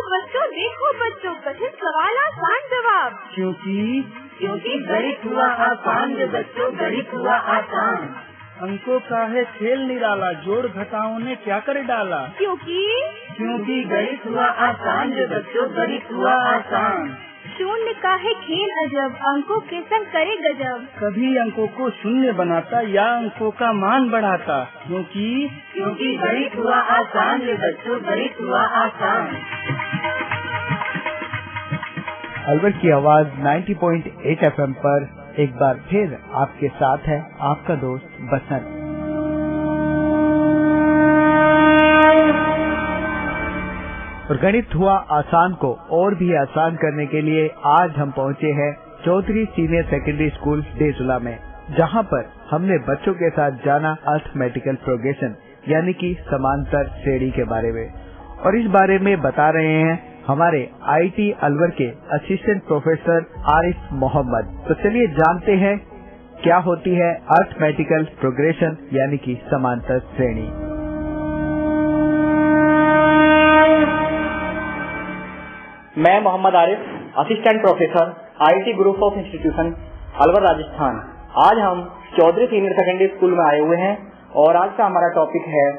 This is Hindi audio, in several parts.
देखो बच्चों, कठिन सवाल आसान जवाब। क्योंकि गणित हुआ आसान जो बच्चों, गणित हुआ आसान। अंकों का है खेल निराला, जोड़ घटाओं ने क्या कर डाला। क्योंकि गणित हुआ आसान जो बच्चों, गणित हुआ आसान। शून्य का है खेल अजब, अंकों के संग करे गजब। कभी अंकों को शून्य बनाता या अंकों का मान बढ़ाता। क्योंकि गणित हुआ आसान जो बच्चों, गणित हुआ आसान। अलवर की आवाज 90.8 FM पर एक बार फिर आपके साथ है आपका दोस्त बसंत। और गणित हुआ आसान को और भी आसान करने के लिए आज हम पहुंचे हैं चौधरी सीनियर सेकेंडरी स्कूल देसुला में, जहां पर हमने बच्चों के साथ जाना अर्थमेटिकल प्रोग्रेशन यानी कि समांतर श्रेणी के बारे में। और इस बारे में बता रहे हैं हमारे IIT अलवर के असिस्टेंट प्रोफेसर आरिफ मोहम्मद। तो चलिए जानते हैं क्या होती है अर्थमेटिकल प्रोग्रेशन यानी कि समांतर श्रेणी। मैं Mohammad Arif, assistant professor IIT group of institution Alwar Rajasthan. आज हम चौधरी सीनियर सेकेंडरी स्कूल में आए हुए हैं और आज का हमारा टॉपिक है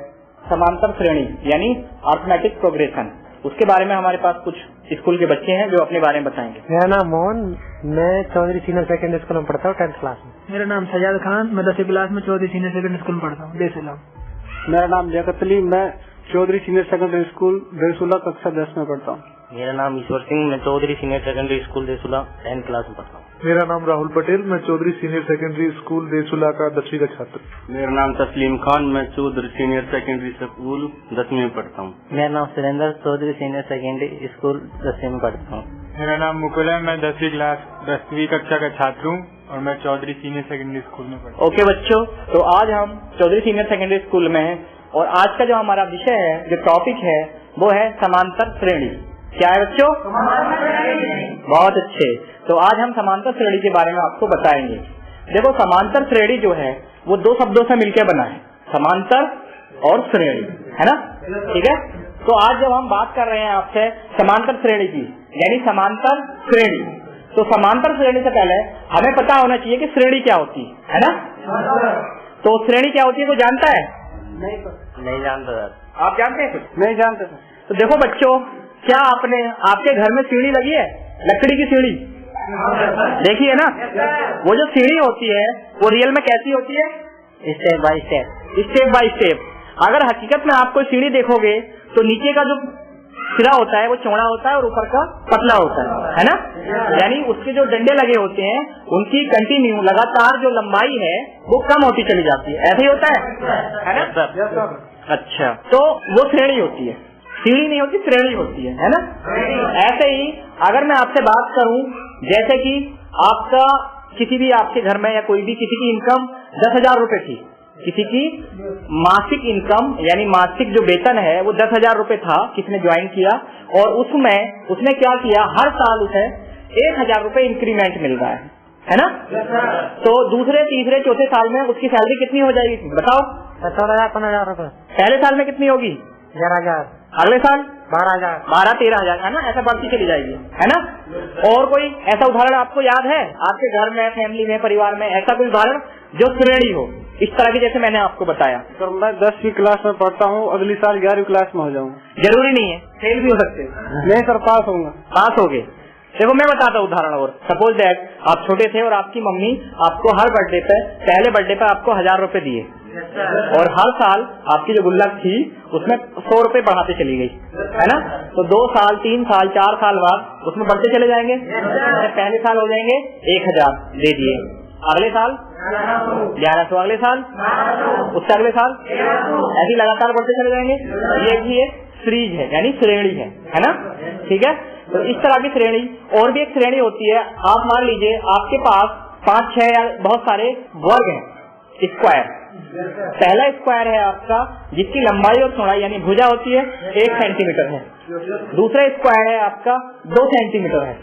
समांतर श्रेणी यानी अर्थमेटिक प्रोग्रेशन। उसके बारे में हमारे पास कुछ स्कूल के बच्चे हैं जो अपने बारे में बताएंगे। मेरा नाम मोहन, मैं चौधरी सीनियर सेकेंडरी स्कूल में पढ़ता हूँ 10th क्लास में। मेरा नाम सजाद खान, मैं 10वीं क्लास में चौधरी सीनियर सेकेंडरी स्कूल में पढ़ता हूँ देसुला। मेरा नाम लियाकत अली, मैं चौधरी सीनियर सेकेंडरी स्कूल देसुला कक्षा 10 में पढ़ता हूँ। मेरा नाम ईश्वर सिंह, मैं Chaudhary senior secondary school Desula 10th class में पढ़ता हूँ। मेरा नाम राहुल पटेल, मैं Chaudhary senior secondary school Desula का 10वीं का छात्र। मेरा नाम तस्लीम खान, मैं चौधरी सीनियर सेकेंडरी स्कूल 10वीं में पढ़ता हूँ। मेरा नाम Surendra, Chaudhary senior secondary school 10वीं में पढ़ता हूँ। मेरा नाम मुकुल है, मैं 10वीं क्लास 10वीं कक्षा का छात्र हूँ और मैं चौधरी सीनियर सेकेंडरी स्कूल में पढ़ता हूँ। ओके बच्चों, तो आज हम चौधरी सीनियर सेकेंडरी स्कूल में हैं और आज का जो हमारा विषय है, जो टॉपिक है, वो है समांतर श्रेणी। क्या है बच्चों? बहुत अच्छे। तो आज हम समांतर श्रेणी के बारे में आपको बताएंगे। देखो, समांतर श्रेणी जो है वो दो शब्दों से मिलकर बना है, समांतर और श्रेणी, है ना? ठीक है। तो आज जब हम बात कर रहे हैं आपसे समांतर श्रेणी की यानी समांतर श्रेणी, तो समांतर श्रेणी से पहले हमें पता होना चाहिए कि श्रेणी क्या होती है ना? तो श्रेणी क्या होती है, कोई जानता है? नहीं जानता सर। आप जानते हैं कुछ? नहीं जानते सर। तो देखो बच्चों, क्या आपके घर में सीढ़ी लगी है, लकड़ी की सीढ़ी देखी है ना? वो जो सीढ़ी होती है वो रियल में कैसी होती है? Step by step, step by step. अगर हकीकत में आप कोई सीढ़ी देखोगे तो नीचे का जो सिरा होता है वो चौड़ा होता है और ऊपर का पतला होता है ना? यानी उसके जो डंडे लगे होते हैं उनकी कंटिन्यू लगातार जो लंबाई है वो कम होती चली जाती है। ऐसे ही होता है ना? अच्छा, तो वो श्रेणी होती है, सीढ़ी नहीं होती, श्रेणी होती है ना? ऐसे ही अगर मैं आपसे बात करूं, जैसे कि आपका किसी भी आपके घर में या कोई भी किसी की इनकम 10,000 रुपए थी, किसी की मासिक इनकम यानी मासिक जो वेतन है वो 10,000 रुपए था, किसने ज्वाइन किया और उसने क्या किया, हर साल उसे 1,000 रुपए इंक्रीमेंट मिल रहा है ना? तो दूसरे तीसरे चौथे साल में उसकी सैलरी कितनी हो जाएगी बताओ? 15,000 रुपए। पहले साल में कितनी होगी? 11,000। अगले साल 12,000, 13,000, है ना? ऐसा बढ़ती चली जाएगी, है ना? और कोई ऐसा उदाहरण आपको याद है आपके घर में, फैमिली में, परिवार में, ऐसा कोई उदाहरण जो श्रेणी हो इस तरह की, जैसे मैंने आपको बताया? सर, मैं 10वीं क्लास में पढ़ता हूँ, अगली साल 11वीं क्लास में हो जाऊंगा। जरूरी नहीं है, फेल भी हो सकते। नहीं सर, पास होऊंगा। पास हो गए। देखो मैं बताता हूँ उदाहरण और। सपोज दैट आप छोटे थे और आपकी मम्मी आपको हर बर्थडे पे, पहले बर्थडे पे आपको 1,000 रुपए दिए और हर साल आपकी जो गुल्लक थी उसमें 100 रुपए बढ़ाते चली गई, है ना? तो 2 साल, 3 साल, 4 साल बाद उसमें बढ़ते चले जाएंगे। पहले साल हो जाएंगे 1,000 दे दिए, अगले साल 1100, अगले साल, उससे अगले साल, ऐसे लगातार बढ़ते चले जाएंगे। ये भी एक सीरीज है यानी श्रेणी है ना? ठीक है। तो इस तरह की श्रेणी, और भी एक श्रेणी होती है। आप मान लीजिए आपके पास 5-6 या बहुत सारे वर्ग हैं, स्क्वायर। पहला स्क्वायर है आपका जिसकी लंबाई और चौड़ाई यानी भुजा होती है 1 सेंटीमीटर है। दूसरा स्क्वायर है आपका 2 सेंटीमीटर है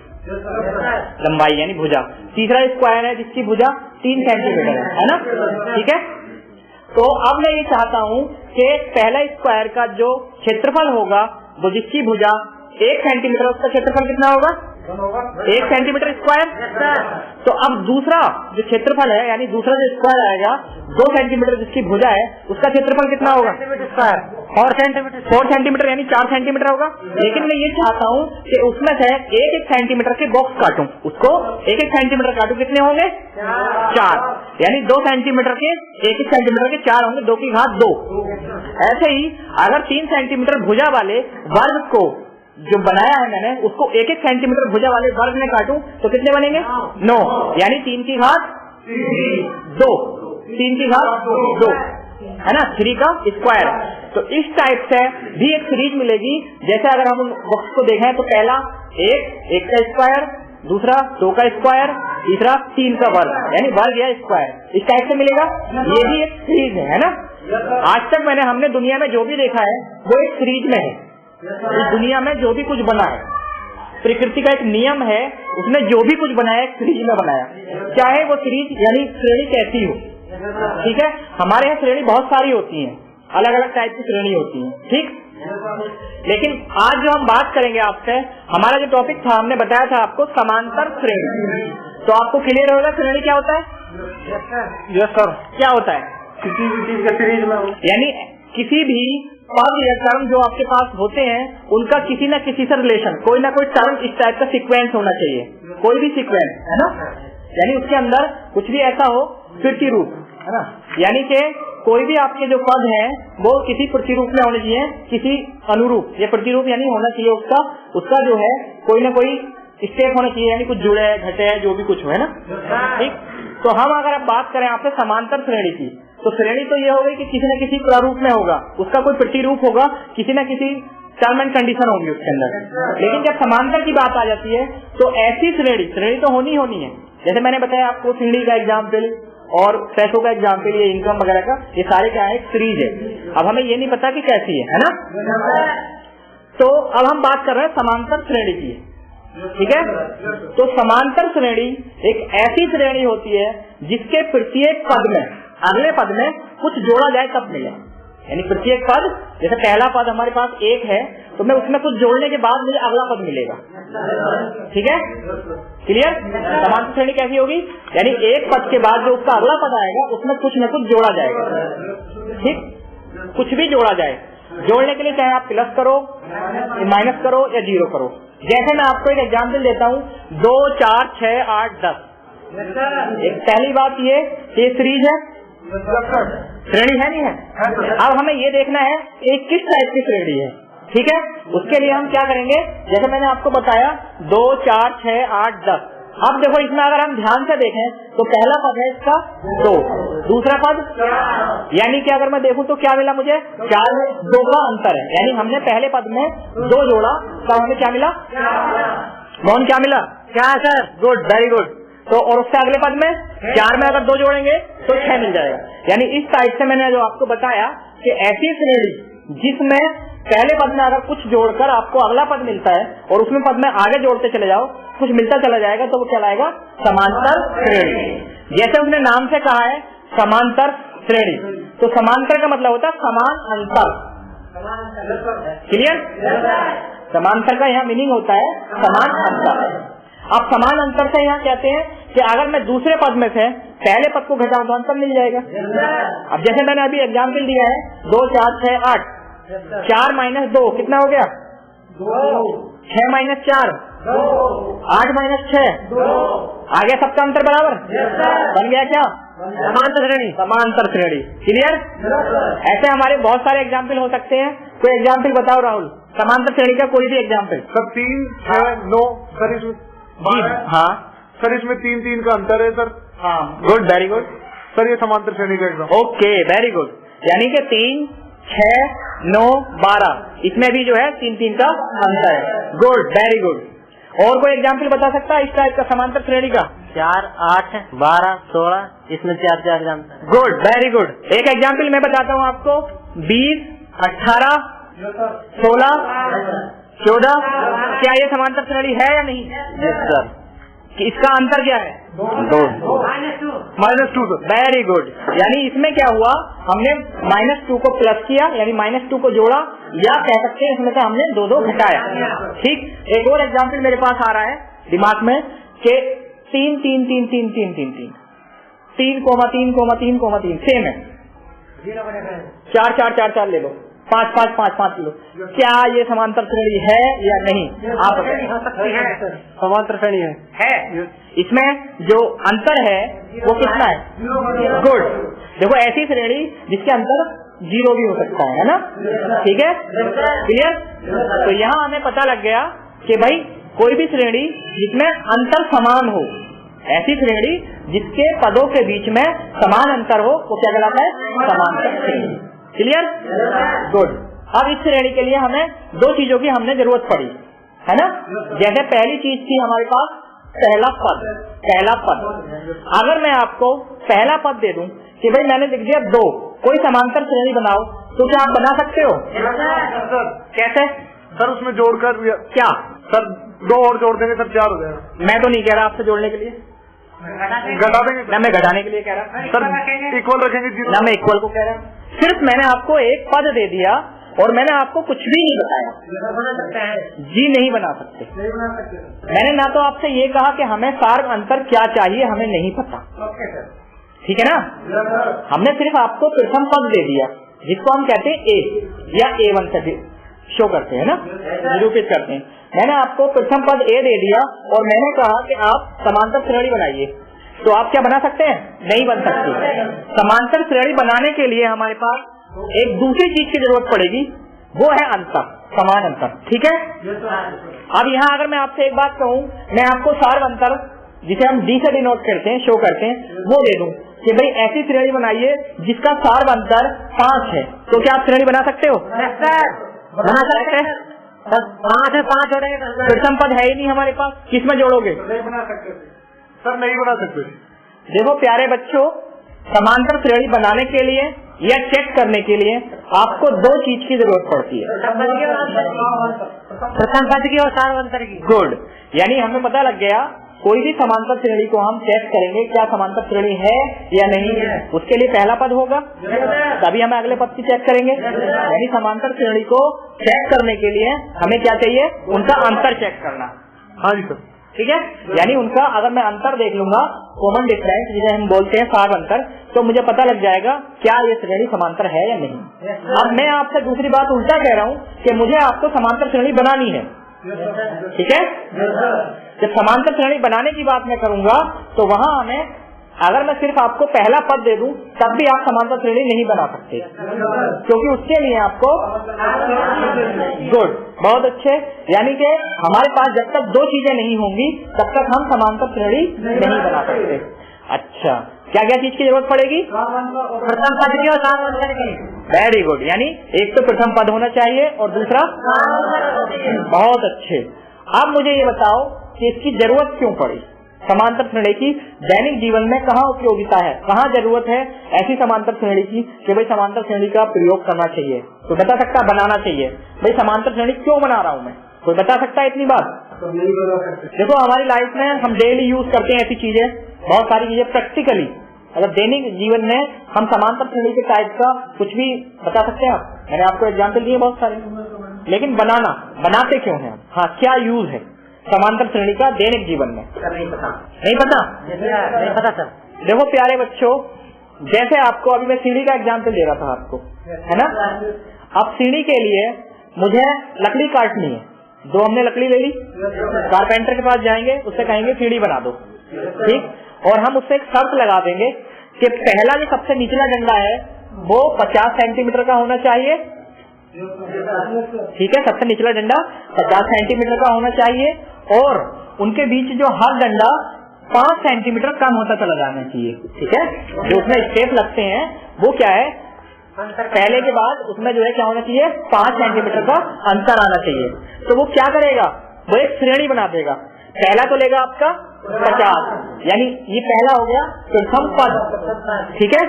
लंबाई यानी भुजा। तीसरा स्क्वायर है जिसकी भुजा 3 सेंटीमीटर है ना? ठीक है। तो अब मैं ये चाहता हूँ कि पहला स्क्वायर का जो क्षेत्रफल होगा वो जिसकी भुजा 1 सेंटीमीटर, उसका क्षेत्रफल कितना होगा? 1 सेंटीमीटर स्क्वायर। तो अब दूसरा जो क्षेत्रफल है, यानी दूसरा जो स्क्वायर आएगा 2 सेंटीमीटर जिसकी भुजा है, उसका क्षेत्रफल कितना होगा? 4 सेंटीमीटर यानी 4 सेंटीमीटर होगा। लेकिन मैं ये चाहता हूँ कि उसमें से 1-1 सेंटीमीटर के बॉक्स काटूं, उसको 1-1 सेंटीमीटर काटूं, कितने होंगे? 4, यानी 2 सेंटीमीटर के 1-1 सेंटीमीटर के 4 होंगे, 2 की घात 2। ऐसे ही अगर 3 सेंटीमीटर भुजा वाले वर्ग को जो बनाया है मैंने, उसको 1-1 सेंटीमीटर भुजा वाले वर्ग में काटूं तो कितने बनेंगे? 9, यानी 3 की घात 2, 3 की घात 2 है ना, 3 का स्क्वायर। तो इस टाइप से भी एक सीरीज मिलेगी। जैसे अगर हम बॉक्स को देखें तो पहला 1 का स्क्वायर, दूसरा 2 का स्क्वायर, तीसरा 3 का वर्ग, यानी वर्ग या स्क्वायर, इस टाइप से मिलेगा। ये भी एक सीरीज है ना। आज तक हमने दुनिया में जो भी देखा है वो एक सीरीज में है। इस दुनिया में जो भी कुछ बना है, प्रकृति का एक नियम है, उसने जो भी कुछ बनाया एक सीरीज में बनाया, चाहे वो सीरीज यानी श्रेणी कैसी हो। ठीक है, हमारे यहाँ श्रेणी बहुत सारी होती है, अलग अलग टाइप की श्रेणी होती है। ठीक, लेकिन आज जो हम बात करेंगे आपसे, हमारा जो टॉपिक था, हमने बताया था आपको समांतर श्रेणी। तो आपको क्लियर होगा श्रेणी क्या होता है? Yes sir. क्या होता है? किसी भी चीज का सीरीज में, यानी किसी भी पद या टर्म जो आपके पास होते हैं उनका किसी न किसी से रिलेशन, कोई ना कोई टर्म इस टाइप का सीक्वेंस होना चाहिए, कोई भी सीक्वेंस, है ना। यानी उसके अंदर कुछ भी ऐसा हो प्रतिरूप, है ना, यानी कि कोई भी आपके जो पद हैं वो किसी प्रतिरूप में होने चाहिए, किसी अनुरूप या प्रतिरूप यानी होना चाहिए उसका जो है कोई ना कोई स्टेप होना चाहिए, यानी कुछ जुड़े है, घटे है, जो भी कुछ हो, है ना। ठीक, तो हम अगर आप बात करें आपसे समांतर श्रेणी की, तो श्रेणी तो ये हो गई कि किसी न किसी प्रारूप में होगा, उसका कोई प्रतिरूप होगा, किसी न किसी टर्म एंड कंडीशन होगी उसके अंदर। लेकिन जब समांतर की बात आ जाती है तो ऐसी श्रेणी तो होनी है। जैसे मैंने बताया आपको सीढ़ी का एग्जाम्पल और पैसों का एग्जाम्पल, ये इनकम वगैरह का, ये सारे क्या है? सीरीज है। अब हमें ये नहीं पता कि कैसी है ना। तो अब हम बात कर रहे हैं समांतर श्रेणी की। ठीक है, तो समांतर श्रेणी एक ऐसी श्रेणी होती है जिसके प्रत्येक पद में अगले पद में कुछ जोड़ा जाए तब मिले। यानी प्रत्येक पद, जैसे पहला पद हमारे पास 1 है तो मैं उसमें कुछ जोड़ने के बाद मुझे अगला पद मिलेगा। ठीक है, क्लियर? समांतर श्रेणी कैसी होगी? यानी एक पद के बाद जो उसका अगला पद आएगा उसमें कुछ न कुछ जोड़ा जाएगा। ठीक, कुछ भी जोड़ा जाए। जोड़ने के लिए चाहे आप प्लस करो, माइनस करो या जीरो करो। जैसे मैं आपको एक एग्जाम्पल देता हूँ, 2, 4, 6, 8, 10। एक पहली बात ये सीरीज है, श्रेणी है नहीं है। अब हमें ये देखना है कि किस टाइप की श्रेणी है। ठीक है, उसके लिए हम क्या करेंगे, जैसे मैंने आपको बताया 2, 4, 6, 8, 10। अब देखो इसमें अगर हम ध्यान से देखें तो पहला पद है इसका 2, दूसरा पद, यानी कि अगर मैं देखूं तो क्या मिला मुझे? 4 में 2 का अंतर है। यानी हमने पहले पद में 2 जोड़ा तब हमें क्या मिला? मोहन क्या मिला? क्या है सर? Good, very good. तो और उससे अगले पद में 4 में अगर 2 जोड़ेंगे तो 6 मिल जाएगा। यानी इस टाइप से मैंने जो आपको बताया कि ऐसी श्रेणी जिसमें पहले पद में अगर कुछ जोड़कर आपको अगला पद मिलता है और उसमें पद में आगे जोड़ते चले जाओ, कुछ मिलता चला जाएगा, तो वो कहलाएगा समांतर श्रेणी। जैसे उसने नाम से कहा है समांतर श्रेणी, तो समांतर का मतलब होता है समान अंतर। क्लियर? समांतर का यहाँ मीनिंग होता है समान अंतर। अब समान अंतर से यहाँ कहते हैं कि अगर मैं दूसरे पद में से पहले पद को घटाऊं तो अंतर मिल जाएगा। अब जैसे मैंने अभी एग्जाम्पल दिया है 2, 4, 6, 8, 4 माइनस 2 कितना हो गया? 6 माइनस 4, 8 माइनस 6, आ गया सबका अंतर बराबर? बन गया क्या? समांतर श्रेणी। समांतर श्रेणी। क्लियर? ऐसे हमारे बहुत सारे एग्जाम्पल हो सकते हैं। कोई एग्जाम्पल बताओ राहुल, समांतर श्रेणी का कोई भी एग्जाम्पल। सर 3, 6, 9 सर इसमें। हाँ सर इसमें 3 का अंतर है सर। हाँ, गुड, वेरी गुड सर, ये समांतर श्रेणी का एग्जाम। Okay, very good. यानी कि 3, 6, 9, 12 इसमें भी जो है 3 का अंतर है। Good, very good. और कोई एग्जाम्पल बता सकता है इस टाइप का समांतर श्रेणी का? 4, 8, 12, 16 इसमें 4 अंतर। Good, very good. एक एग्जाम्पल मैं बताता हूँ आपको, 20, 18, 16, 14। क्या ये समांतर श्रेणी है या नहीं? Yes sir. कि इसका अंतर क्या है? 2, -2 सर। Very good. यानी इसमें क्या हुआ, हमने -2 को प्लस किया, यानी -2 को जोड़ा, या कह सकते हैं इसमें से हमने 2 घटाया। ठीक, एक और एग्जाम्पल मेरे पास आ रहा है दिमाग में कि 3 3 3 3 3 3 3 3, 3, सेम है। 4 4 4 4 ले लो, 5 5 5 5 ले लो। क्या ये समांतर श्रेणी है या नहीं? आप समांतर श्रेणी है। इसमें जो अंतर है वो कितना है? गुड। देखो ऐसी श्रेणी जिसके अंतर 0 भी हो सकता है ना? ठीक है, क्लियर? तो यहाँ हमें पता लग गया कि भाई कोई भी श्रेणी जिसमें अंतर समान हो, ऐसी श्रेणी जिसके पदों के बीच में समान अंतर हो, वो क्या कहलाता है? समांतर श्रेणी। क्लियर? गुड। अब इस श्रेणी के लिए हमें 2 चीजों की हमने जरूरत पड़ी, है ना? जैसे पहली चीज थी हमारे पास पहला पद। अगर मैं आपको पहला पद दे दूं कि भाई मैंने लिख दिया 2, कोई समांतर श्रेणी बनाओ, तो क्या आप बना सकते हो? कैसे सर? उसमें जोड़कर क्या सर 2 और जोड़ देंगे सर 4 हो जाएगा। मैं तो नहीं कह रहा आपसे जोड़ने के लिए, घटा देंगे ना मैं घटाने के लिए कह रहा सर, इक्वल रखेंगे ना मैं इक्वल को कह रहा। सिर्फ मैंने आपको एक पद दे दिया और मैंने आपको कुछ भी नहीं बताया। जी नहीं बना सकते। मैंने ना तो आपसे ये कहा कि हमें सार अंतर क्या चाहिए, हमें नहीं पता, ठीक है ना? हमने सिर्फ आपको प्रथम पद दे दिया जिसको हम कहते हैं ए या A1 से शो करते हैं ना, निरूपित करते हैं। मैंने आपको प्रथम पद ए दे दिया और मैंने कहा कि आप समांतर श्रेणी बनाइए, तो आप क्या बना सकते हैं? नहीं बन सकते। समांतर श्रेणी बनाने के लिए हमारे पास एक दूसरी चीज की जरूरत पड़ेगी, वो है अंतर, समान अंतर। ठीक है? अब यहाँ अगर मैं आपसे एक बात कहूँ, मैं आपको सार्व अंतर जिसे हम डी से डिनोट करते हैं, शो करते हैं, वो दे दूं कि भाई ऐसी श्रेणी बनाइए जिसका सार्व अंतर 5 है, तो क्या आप श्रेणी बना सकते हो? बना सकते हैं। 5 है, 5 जोड़ेंगे, प्रथम पद है ही नहीं हमारे पास, किसमें जोड़ोगे? नहीं बना सकते सर, नहीं बना सकते। देखो प्यारे बच्चों, समांतर श्रेणी बनाने के लिए या चेक करने के लिए आपको 2 चीज की जरूरत पड़ती है, प्रथम पद की और सार्व अंतर की। गुड। यानी हमें पता लग गया कोई भी समांतर श्रेणी को हम चेक करेंगे क्या समांतर श्रेणी है या नहीं है, उसके लिए पहला पद होगा, तभी हम अगले पद की चेक करेंगे। यानी समांतर श्रेणी को चेक करने के लिए हमें क्या चाहिए? उनका अंतर चेक करना। हाँ जी सर, ठीक है? यानी उनका अगर मैं अंतर देख लूंगा, कॉमन डिफरेंस जिसे हम बोलते हैं सार्व अंतर, तो मुझे पता लग जाएगा क्या ये श्रेणी समांतर है या नहीं। अब मैं आपसे दूसरी बात उल्टा कह रहा हूँ कि मुझे आपको समांतर श्रेणी बनानी है, ठीक है? जब समांतर श्रेणी बनाने की बात मैं करूंगा तो वहां हमें, अगर मैं सिर्फ आपको पहला पद दे दूं तब भी आप समांतर श्रेणी नहीं बना सकते, क्योंकि उसके लिए आपको गुड, बहुत अच्छे। यानी कि हमारे पास जब तक 2 चीजें नहीं होंगी तब तक हम समांतर श्रेणी नहीं बना सकते। अच्छा, क्या क्या चीज की जरूरत पड़ेगी? प्रथम पद की और सार्व अंतर की। Very good. यानी एक तो प्रथम पद होना चाहिए और दूसरा, बहुत अच्छे। अब मुझे ये बताओ कि इसकी जरूरत क्यों पड़ी? समांतर श्रेणी की दैनिक जीवन में कहाँ उपयोगिता है, कहाँ जरूरत है ऐसी समांतर श्रेणी की कि भाई समांतर श्रेणी का प्रयोग करना चाहिए? तो बता सकता, बनाना चाहिए। भाई समांतर श्रेणी क्यों बना रहा हूँ मैं, कोई बता सकता है इतनी बात? देखो हमारी लाइफ में हम डेली यूज करते हैं ऐसी चीजें, बहुत सारी चीजें प्रैक्टिकली, अगर दैनिक जीवन में हम समांतर श्रेणी के टाइप का कुछ भी बता सकते हैं आप? मैंने आपको एग्जाम्पल दिए बहुत सारे, लेकिन बनाते क्यों है? हाँ, क्या यूज है समांतर श्रेणी का दैनिक जीवन में? नहीं पता सर। देखो प्यारे बच्चों, जैसे आपको अभी मैं सीढ़ी का एग्जाम्पल दे रहा था आपको, है ना? अब सीढ़ी के लिए मुझे लकड़ी काटनी है, 2 हमने लकड़ी ले ली, कारपेंटर के पास जाएंगे, उससे कहेंगे सीढ़ी बना दो, ठीक? और हम उससे एक शर्त लगा देंगे कि पहला जो सबसे निचला डंडा है वो 50 सेंटीमीटर का होना चाहिए, ठीक है? सबसे निचला डंडा 50 सेंटीमीटर का होना चाहिए और उनके बीच जो हर डंडा 5 सेंटीमीटर कम होता चला जाना चाहिए, ठीक है? जो उसमें स्टेप लगते हैं वो क्या है, पहले के बाद उसमें जो है क्या होना चाहिए, 5 सेंटीमीटर का अंतर आना चाहिए। तो वो क्या करेगा, वो एक श्रेणी बना देगा। पहला तो लेगा आपका 50, यानी ये पहला हो गया प्रथम पद, ठीक है?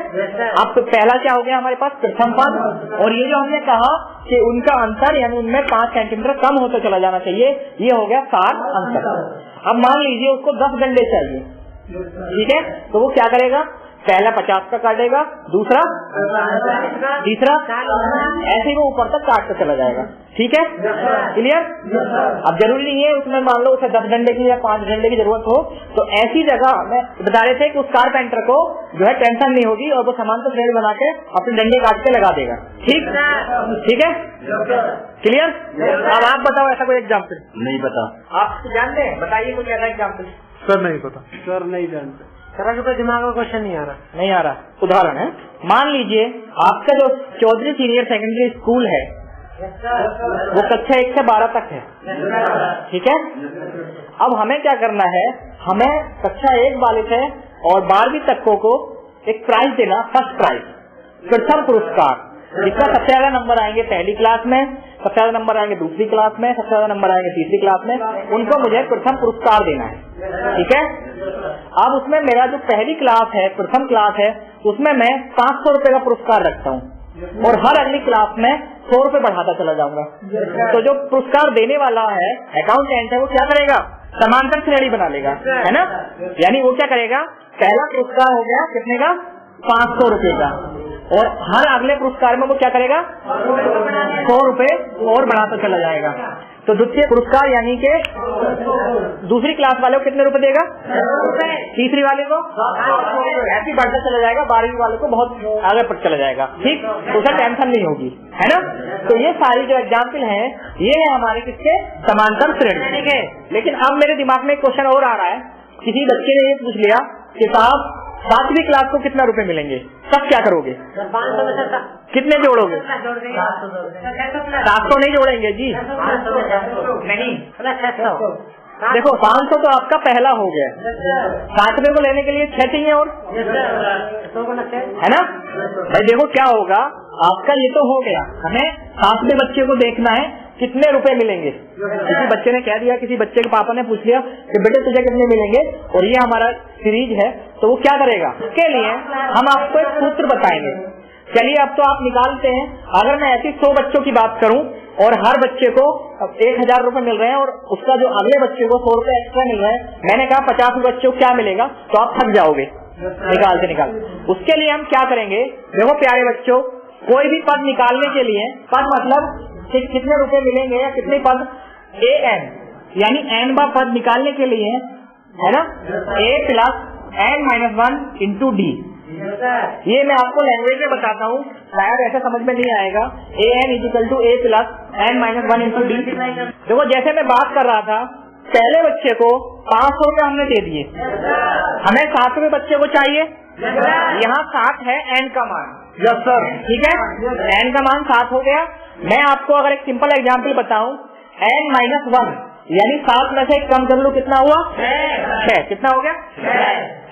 अब तो पहला क्या हो गया हमारे पास, प्रथम पद। और ये जो हमने कहा कि उनका अंतर यानी उनमें 5 सेंटीमीटर कम होता चला जाना चाहिए, ये हो गया सार्व अंतर। अब मान लीजिए उसको 10 डंडे चाहिए, ठीक है? तो वो क्या करेगा, पहला 50 का काटेगा, दूसरा, तीसरा, ऐसे ही वो ऊपर तक काटता चला जाएगा। ठीक है, क्लियर? अब जरूरी नहीं है उसमें मान लो उसे 10 डंडे की या 5 डंडे की जरूरत हो, तो ऐसी जगह में बता रहे थे कि उस कारपेंटर को जो है टेंशन नहीं होगी और वो समांतर श्रेणी बना के अपने डंडे काट के लगा देगा। ठीक, ठीक है, क्लियर? अब आप बताओ ऐसा कोई एग्जाम्पल। नहीं पता। आप जानते हैं, बताइए कुछ ऐसा एग्जाम्पल। सर नहीं पता। सर नहीं जानते सर, आपके दिमाग में क्वेश्चन नहीं आ रहा। नहीं आ रहा। उदाहरण है, मान लीजिए आपका जो चौधरी सीनियर सेकेंडरी स्कूल है वो कक्षा 1 से 12 तक है। ठीक है, अब हमें क्या करना है, हमें कक्षा 1 वाले से और 12वीं तकों को एक प्राइज देना, फर्स्ट प्राइज, प्रथम पुरस्कार। जितना सबसे ज्यादा नंबर आएंगे पहली क्लास में, सबसे ज्यादा नंबर आएंगे दूसरी क्लास में, सबसे ज्यादा नंबर आएंगे तीसरी क्लास में, उनको मुझे प्रथम पुरस्कार देना है। ठीक है, अब उसमें मेरा जो पहली क्लास है, प्रथम क्लास है, उसमें मैं 500 रुपए का पुरस्कार रखता हूँ और हर अगली क्लास में 100 रुपए बढ़ाता चला जाऊंगा। तो जो पुरस्कार देने वाला है अकाउंटेंट है, वो क्या करेगा, समांतर श्रेणी बना लेगा, है ना। यानी वो क्या करेगा, पहला पुरस्कार हो गया कितने का, 500 रुपए का, और हर अगले पुरस्कार में वो क्या करेगा, 100 रुपए और बढ़ाता चला जाएगा। तो द्वितीय पुरस्कार यानी कि दूसरी क्लास वाले को कितने रुपए देगा, तीसरी वाले को, ऐसे बढ़ता चला जाएगा, 12वीं वाले को बहुत आगे पर चला जाएगा। ठीक, तो उसे टेंशन नहीं होगी, है ना। तो ये सारी जो एग्जाम्पल हैं ये है हमारे किसके, समांतर श्रेणी के। लेकिन अब मेरे दिमाग में एक क्वेश्चन और आ रहा है, किसी बच्चे ने ये पूछ लिया कि साहब 7वीं क्लास को कितना रुपए मिलेंगे, तब क्या करोगे, कितने जोड़ोगे, 700 नहीं जोड़ेंगे जी, नहीं, देखो 500 तो आपका पहला हो गया, 7वें को लेने के लिए 6 चाहिए और, है ना भाई। देखो क्या होगा, आपका ये तो हो गया, हमें 7वें बच्चे को देखना है कितने रुपए मिलेंगे। किसी बच्चे ने कह दिया, किसी बच्चे के पापा ने पूछ लिया कि बेटे तुझे कितने मिलेंगे, और ये हमारा सीरीज है, तो वो क्या करेगा, उसके लिए हम आपको एक सूत्र बताएंगे। चलिए अब तो आप निकालते हैं, अगर मैं ऐसी 100 बच्चों की बात करूं और हर बच्चे को 1000 रुपए मिल रहे हैं और उसका जो अगले बच्चे को 100 रुपए एक्स्ट्रा मिल रहा है, मैंने कहा 50 बच्चों को क्या मिलेगा, तो आप थक जाओगे निकाल। उसके लिए हम क्या करेंगे, देखो प्यारे बच्चों, कोई भी पद निकालने के लिए, पद मतलब कितने रुपए मिलेंगे या कितने पद, an यानी n बा पद निकालने के लिए, है ना, a plus n minus 1 into D. ये मैं आपको लैंग्वेज में बताता हूँ, शायद ऐसा समझ में नहीं आएगा। an equal to a plus n minus 1 into D. देखो जैसे मैं बात कर रहा था, पहले बच्चे को 500 रुपए हमने दे दिए, हमें 7वें बच्चे को चाहिए, यहाँ 7 है n का मान। यस सर, ठीक है, n का मान 7 हो गया। मैं आपको अगर एक सिंपल एग्जांपल बताऊं, n माइनस 1 यानी 7 में से कम कर लो, कितना हुआ, 6। कितना हो गया,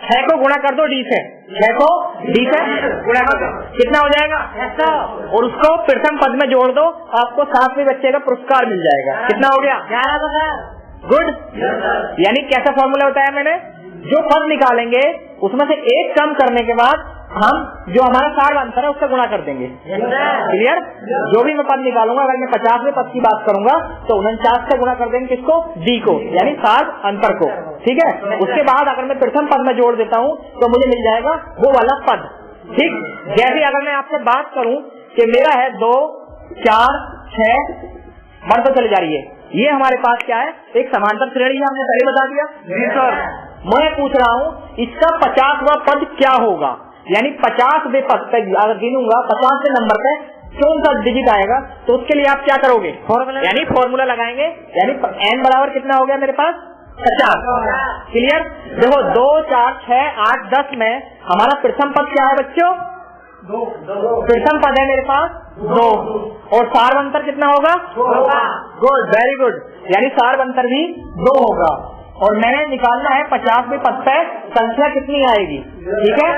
6 को गुणा कर दो d से, 6 को d से गुणा कर दो, कितना हो जाएगा, और उसको प्रथम पद में जोड़ दो, आपको 7वें बच्चे का पुरस्कार मिल जाएगा। कितना हो गया, 11। गुड। यानी कैसा फॉर्मूला बताया मैंने, जो पद निकालेंगे उसमें से एक कम करने के बाद हम जो हमारा सार अंतर है उससे गुणा कर देंगे। क्लियर? जो भी मैं पद निकालूंगा, अगर मैं 50वें पद की बात करूंगा तो 49 से गुणा कर देंगे किसको, डी को, यानी सार अंतर को। ठीक है, उसके बाद अगर मैं प्रथम पद में जोड़ देता हूँ तो मुझे मिल जाएगा वो वाला पद। ठीक, जैसे अगर मैं आपसे बात करूं कि मेरा है 2, 4, 6, बढ़ते चले जा रही है, ये हमारे पास क्या है, एक समांतर श्रेणी है, हमने पहले बता दिया। जी सर, मैं पूछ रहा हूँ इसका 50वां पद क्या होगा, यानी 50वें पद तक अगर गिनूंगा 50वें नंबर पे कौन सा डिजिट आएगा, तो उसके लिए आप क्या करोगे, यानी फॉर्मूला लगाएंगे, यानी n बराबर कितना हो गया मेरे पास, 50। क्लियर? देखो 2, 4, 6, 8, 10 में हमारा प्रथम पद क्या है बच्चों, 2। प्रथम पद है मेरे पास 2, और सार्वंतर कितना होगा, गुड, वेरी गुड, यानी सार्वंतर भी 2 होगा। और मैंने निकालना है 50वें पद पे संख्या कितनी आएगी। ठीक है,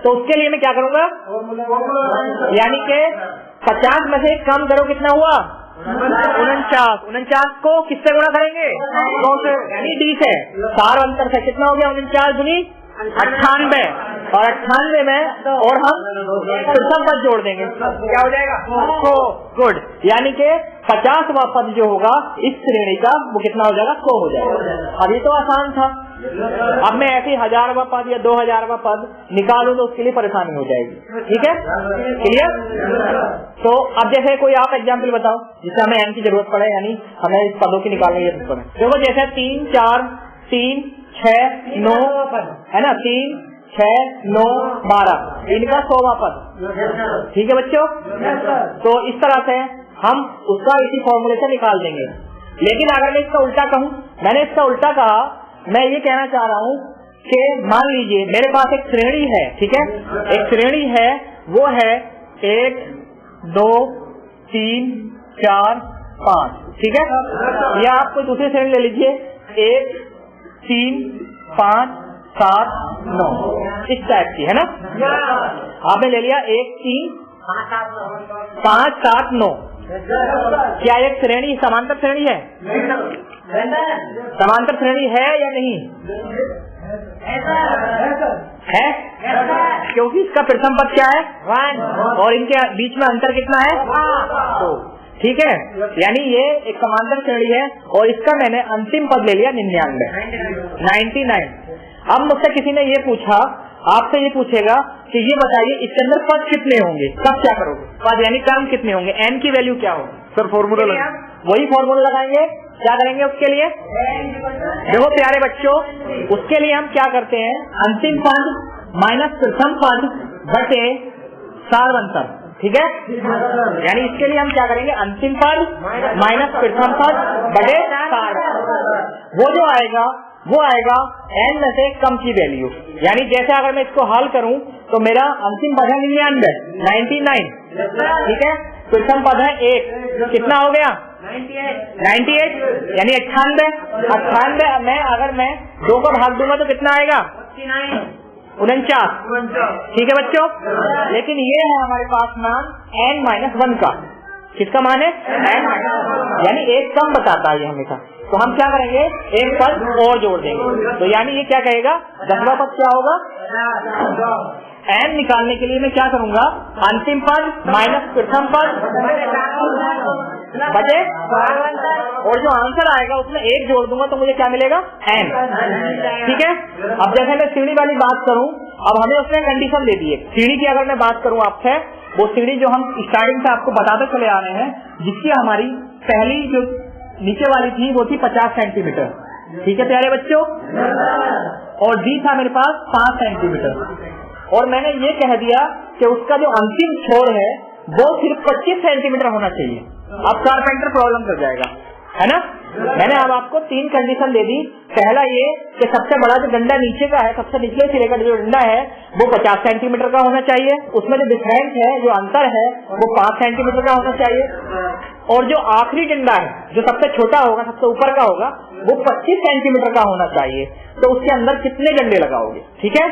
तो उसके लिए मैं क्या करूंगा, यानी कि 50 में से कम करो, कितना हुआ, 49 को किससे गुणा करेंगे, 2 से, यानी डी से, सार अंतर से। कितना हो गया, 49 दूनी 98, और 98 में और हम प्रथम पद जोड़ देंगे, क्या हो जाएगा, को। गुड, यानी कि 50वां पद जो होगा इस श्रेणी का वो कितना हो जाएगा, को हो जाएगा। अभी तो आसान था, अब मैं ऐसे 1000वां पद या 2000वां पद निकालूं तो उसके लिए परेशानी हो जाएगी। ठीक है, क्लियर? तो अब जैसे कोई आप एग्जाम्पल बताओ जिससे हमें n की जरूरत पड़े, यानी हमें इस पदों की निकालने की जरूरत पड़े। देखो जैसे 3, 4, 3, 6, 9 है ना, 3, 6, 9, 12 इनका 100वां पद। ठीक है बच्चों, तो इस तरह से हम उसका इसी फॉर्मूले से निकाल देंगे। लेकिन अगर मैं इसका उल्टा कहूं, मैंने इसका उल्टा कहा, मैं ये कहना चाह रहा हूं कि मान लीजिए मेरे पास एक श्रेणी है। ठीक है, एक श्रेणी है, वो है 1, 2, 3, 4, 5। ठीक है, या आप कोई दूसरी श्रेणी ले लीजिए, 1, 3, 5, 7, 9 इस टाइप की, है ना। आपने ले लिया 1, 3, 5, 7, 9। क्या एक श्रेणी समांतर श्रेणी है? समांतर श्रेणी है या नहीं है? क्योंकि इसका प्रथम पद क्या है? 1 और इनके बीच में अंतर कितना है? 2। ठीक है, यानी ये एक समांतर श्रेणी है और इसका मैंने अंतिम पद ले लिया 99। अब मुझसे किसी ने ये पूछा, आपसे ये पूछेगा कि ये बताइए इसके अंदर पद कितने होंगे, तब क्या करोगे? पद यानी क्रम कितने होंगे, n की वैल्यू क्या होगी? सर फॉर्मूला वही फॉर्मूला लगाएंगे। क्या करेंगे उसके लिए? देखो प्यारे बच्चों, उसके लिए हम क्या करते हैं, अंतिम पद माइनस प्रथम पद बटे सारवंतर। ठीक है, यानी इसके लिए हम क्या करेंगे, अंतिम पद माइनस प्रथम पद बटे सारवंतर। वो जो आएगा वो आएगा n में से कम की वैल्यू। यानी जैसे अगर मैं इसको हल करूं तो मेरा अंतिम पद है 99। ठीक है, प्रथम पद है 1, कितना हो गया? 98 यानी 98 में अगर मैं 2 को भाग दूंगा तो कितना आएगा? 49। ठीक है बच्चों, लेकिन ये है हमारे पास मान n-1 का। किसका मान है? n, यानी एक कम बताता है ये हमेशा। तो हम क्या करेंगे, एक पद और जोड़ देंगे। तो यानी ये क्या कहेगा, 10वां पद क्या होगा? n निकालने के लिए मैं क्या करूंगा, अंतिम पद माइनस प्रथम पद बटे, और जो आंसर आएगा उसमें 1 जोड़ दूंगा तो मुझे क्या मिलेगा? n। ठीक है, अब जैसे मैं सीढ़ी वाली बात करूं, अब हमें उसने कंडीशन दे दी है सीढ़ी की। अगर मैं बात करूं आपसे, वो सीढ़ी जो हम स्टार्टिंग से आपको बताते चले आ रहे हैं, जिसकी हमारी पहली जो नीचे वाली थी वो थी 50 सेंटीमीटर। ठीक है प्यारे बच्चों, और डी था मेरे पास 5 सेंटीमीटर, और मैंने ये कह दिया कि उसका जो अंतिम छोर है वो सिर्फ 25 सेंटीमीटर होना चाहिए। अब कारपेंटर प्रॉब्लम कर जाएगा, है ना। मैंने अब आपको 3 कंडीशन दे दी। पहला ये कि सबसे बड़ा जो डंडा नीचे का है, सबसे निचले सिरे का जो डंडा है वो 50 सेंटीमीटर का होना चाहिए। उसमें जो डिफरेंस है, जो अंतर है, वो 5 सेंटीमीटर का होना चाहिए। और जो आखिरी डंडा है, जो सबसे छोटा होगा, सबसे ऊपर का होगा, वो 25 सेंटीमीटर का होना चाहिए। तो उसके अंदर कितने डंडे लगाओगे? ठीक है,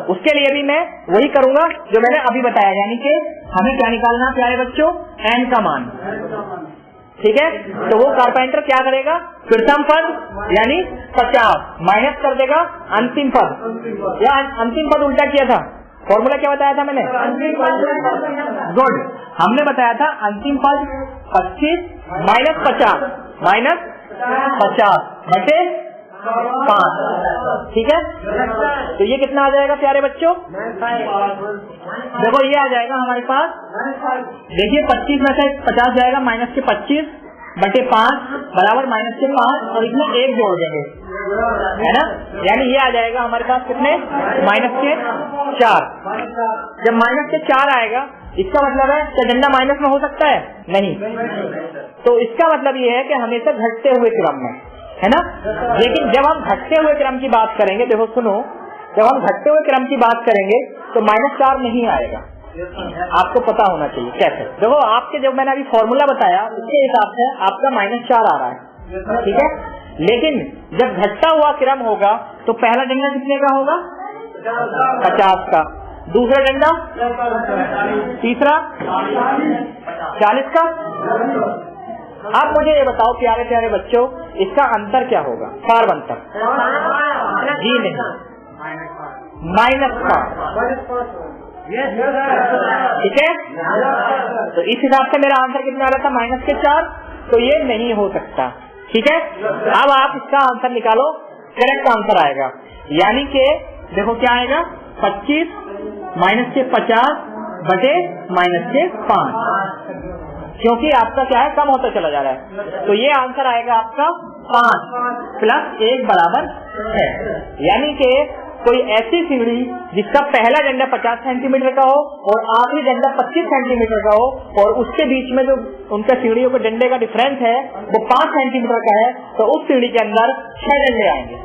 उसके लिए भी मैं वही करूंगा जो मैंने अभी बताया, यानी कि हमें क्या निकालना प्यारे बच्चों, n का मान। ठीक है, तो वो कारपेंटर क्या करेगा, प्रथम पद यानी 50 माइनस कर देगा अंतिम पद, या अंतिम पद उल्टा किया था। फॉर्मूला क्या बताया था मैंने? गुड, हमने बताया था अंतिम पद 25 माइनस 50 बटे 5। ठीक है, तो ये कितना आ जाएगा प्यारे बच्चों? देखो ये आ जाएगा हमारे पास, देखिए 25 में से 50 जाएगा, माइनस के 25 बटे 5 बराबर माइनस के 5, और इसमें 1 जोड़ देंगे, है ना। यानी ये आ जाएगा हमारे पास कितने, माइनस के 4। जब माइनस के 4 आएगा, इसका मतलब है कि डंडा माइनस में हो सकता है? नहीं। तो इसका मतलब ये है कि हमेशा घटते हुए क्रम में, है ना। लेकिन जब हम घटते हुए क्रम की बात करेंगे, देखो सुनो, जब हम घटते हुए क्रम की बात करेंगे तो -4 नहीं आएगा। आपको पता होना चाहिए कैसे। देखो आपके जब मैंने अभी फॉर्मूला बताया उसके हिसाब से आपका -4 आ रहा है, ठीक है। लेकिन जब घटता हुआ क्रम होगा तो पहला डंडा कितने का होगा? 50 का, दूसरा डंडा, तीसरा 40 का। आप मुझे ये बताओ प्यारे प्यारे बच्चों, इसका अंतर क्या होगा? सारवंतर जी नहीं, -5, ठीक है। तो इस हिसाब से मेरा आंसर कितना आ रहा था? -4। तो ये नहीं हो सकता, ठीक है। अब आप इसका आंसर निकालो करेक्ट आंसर आएगा। यानी कि देखो क्या आएगा, 25 माइनस के 50 बटे माइनस के 5, क्योंकि आपका क्या है, कम होता चला जा रहा है। तो ये आंसर आएगा आपका 5 प्लस 1 बराबर 6। यानी कि कोई ऐसी सीढ़ी जिसका पहला डंडा 50 सेंटीमीटर का हो और आखिरी डंडा 25 सेंटीमीटर का हो, और उसके बीच में जो उनका सीढ़ियों के डंडे का डिफरेंस है वो 5 सेंटीमीटर का है, तो उस सीढ़ी के अंदर 6 डंडे आएंगे।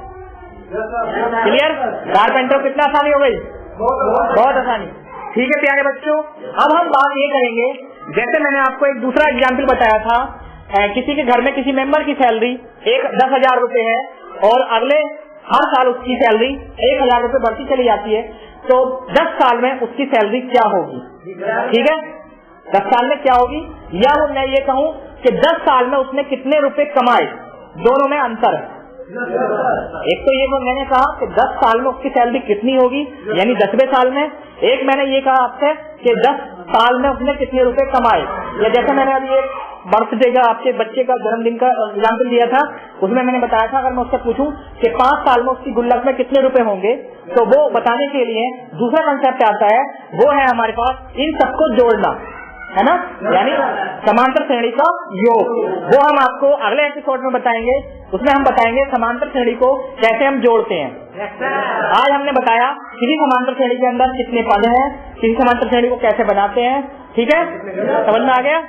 क्लियर? कारपेंटर कितना आसानी हो गई, बहुत आसानी। ठीक है प्यारे बच्चों, अब हम बात ये करेंगे, जैसे मैंने आपको एक दूसरा एग्जाम्पल बताया था, किसी के घर में किसी मेंबर की सैलरी 10,000 रुपए है और अगले हर साल उसकी सैलरी 1,000 रुपए बढ़ती चली जाती है, तो 10 साल में उसकी सैलरी क्या होगी? ठीक है, 10 साल में क्या होगी, या मैं ये कहूँ कि 10 साल में उसने कितने रुपए कमाए, दोनों में अंतर है। एक तो ये मैंने कहा कि 10 साल में उसकी सैलरी कितनी होगी, यानी 10वें साल में। एक मैंने ये कहा आपसे कि 10 साल में उसने कितने रुपए कमाए, या जैसे मैंने अभी एक बर्थडे का, आपके बच्चे का जन्मदिन का एग्जाम्पल दिया था, उसमें मैंने बताया था अगर मैं उससे पूछूं कि 5 साल में उसकी गुल्लक में कितने रुपए होंगे, तो वो बताने के लिए दूसरा कंसेप्ट आता है, वो है हमारे पास इन सबको जोड़ना, है ना, यानी समांतर श्रेणी का योग। वो हम आपको अगले एपिसोड में बताएंगे, उसमें हम बताएंगे समांतर श्रेणी को कैसे हम जोड़ते हैं। आज हमने बताया किसी समांतर श्रेणी के अंदर कितने पद हैं, किसी समांतर श्रेणी को कैसे बनाते हैं। ठीक है, समझ में आ गया?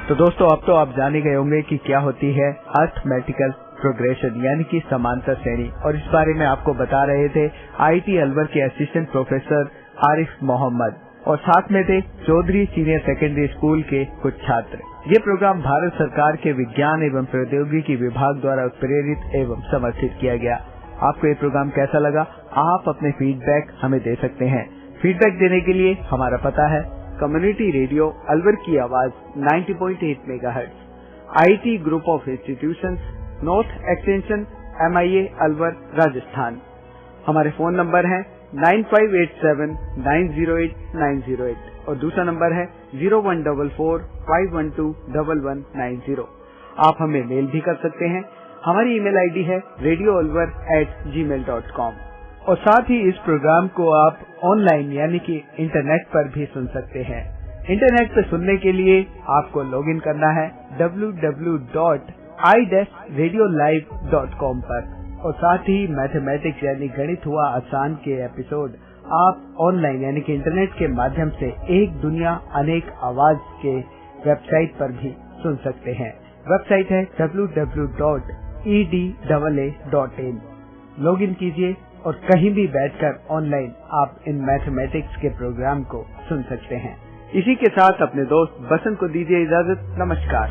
तो दोस्तों, अब तो आप जान ही गए होंगे कि क्या होती है अर्थमेटिकल प्रोग्रेशन यानी कि समांतर श्रेणी, और इस बारे में आपको बता रहे थे IIT अलवर के असिस्टेंट प्रोफेसर आरिफ मोहम्मद, और साथ में थे चौधरी सीनियर सेकेंडरी स्कूल के कुछ छात्र। ये प्रोग्राम भारत सरकार के विज्ञान एवं प्रौद्योगिकी विभाग द्वारा प्रेरित एवं समर्थित किया गया। आपको ये प्रोग्राम कैसा लगा, आप अपने फीडबैक हमें दे सकते हैं। फीडबैक देने के लिए हमारा पता है कम्युनिटी रेडियो अलवर की आवाज 90.8 megahertz, IIT group of institutions, north extension MIA Alwar Rajasthan. हमारे फोन नंबर है 9587908908 और दूसरा नंबर है 0144512190। आप हमें मेल भी कर सकते हैं, हमारी ईमेल ID है radioalwar@gmail.com। और साथ ही इस प्रोग्राम को आप ऑनलाइन यानी कि इंटरनेट पर भी सुन सकते हैं। इंटरनेट पर सुनने के लिए आपको लॉगिन करना है www.i-radiolive.com पर, और साथ ही मैथमेटिक्स यानी गणित हुआ आसान के एपिसोड आप ऑनलाइन यानी कि इंटरनेट के माध्यम से एक दुनिया अनेक आवाज के वेबसाइट पर भी सुन सकते हैं। वेबसाइट है www.edaa.in। लॉगिन कीजिए और कहीं भी बैठकर ऑनलाइन आप इन मैथमेटिक्स के प्रोग्राम को सुन सकते हैं। इसी के साथ अपने दोस्त बसंत को दीजिए इजाजत। नमस्कार।